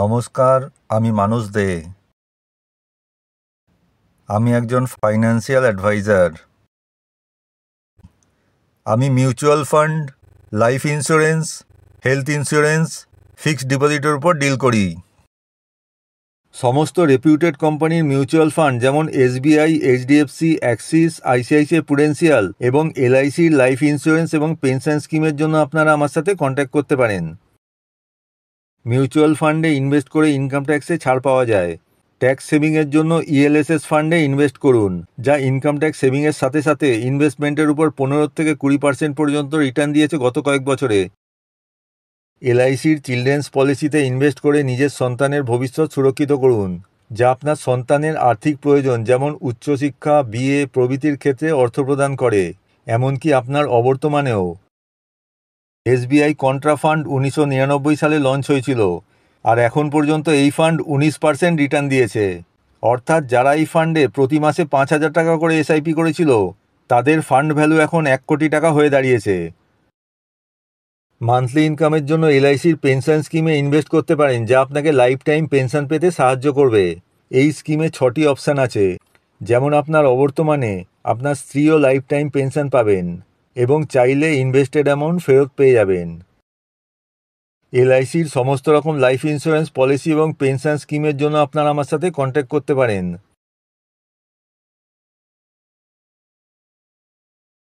নমস্কার, আমি মানস দে। আমি একজন ফাইন্যান্সিয়াল অ্যাডভাইজার। আমি mutual fund, life insurance, health insurance, fixed ডিপোজিটের উপর ডিল করি। সমস্ত রেপিউটেড কোম্পানির মিউচুয়াল ফান্ড যেমন SBI, HDFC, Axis, ICICI Prudential এবং এলআইসির লাইফ ইন্স্যুরেন্স এবং পেনশন স্কিমের জন্য আপনারা আমার সাথে কন্ট্যাক্ট করতে পারেন। মিউচুয়াল ফান্ডে ইনভেস্ট করে ইনকাম ট্যাক্সে ছাড় পাওয়া যায়। ট্যাক্স সেভিংয়ের জন্য ইএলএসএস ফান্ডে ইনভেস্ট করুন, যা ইনকাম ট্যাক্স সেভিংয়ের সাথে সাথে ইনভেস্টমেন্টের উপর 15 থেকে 20% পর্যন্ত রিটার্ন দিয়েছে গত কয়েক বছরে। এলআইসির চিলড্রেন্স পলিসিতে ইনভেস্ট করে নিজের সন্তানের ভবিষ্যৎ সুরক্ষিত করুন, যা আপনার সন্তানের আর্থিক প্রয়োজন যেমন উচ্চশিক্ষা, বিয়ে প্রভৃতির ক্ষেত্রে অর্থ প্রদান করে, এমনকি আপনার অবর্তমানেও। এসবিআই কন্ট্রা ফান্ড 1999 সালে লঞ্চ হয়েছিল, আর এখন পর্যন্ত এই ফান্ড 19% রিটার্ন দিয়েছে। অর্থাৎ যারা এই ফান্ডে প্রতি মাসে 5,000 টাকা করে এসআইপি করেছিল, তাদের ফান্ড ভ্যালু এখন 1 কোটি টাকা হয়ে দাঁড়িয়েছে। মান্থলি ইনকামের জন্য এলআইসির পেনশন স্কিমে ইনভেস্ট করতে পারেন, যা আপনাকে লাইফ টাইম পেনশন পেতে সাহায্য করবে। এই স্কিমে 6টি অপশান আছে, যেমন আপনার অবর্তমানে আপনার স্ত্রীও লাইফ টাইম পেনশন পাবেন এবং চাইলে ইনভেস্টেড অ্যামাউন্ট ফেরত পেয়ে যাবেন। এলআইসির সমস্ত রকম লাইফ ইন্স্যুরেন্স পলিসি এবং পেনশন স্কিমের জন্য আপনারা আমার সাথে কন্ট্যাক্ট করতে পারেন।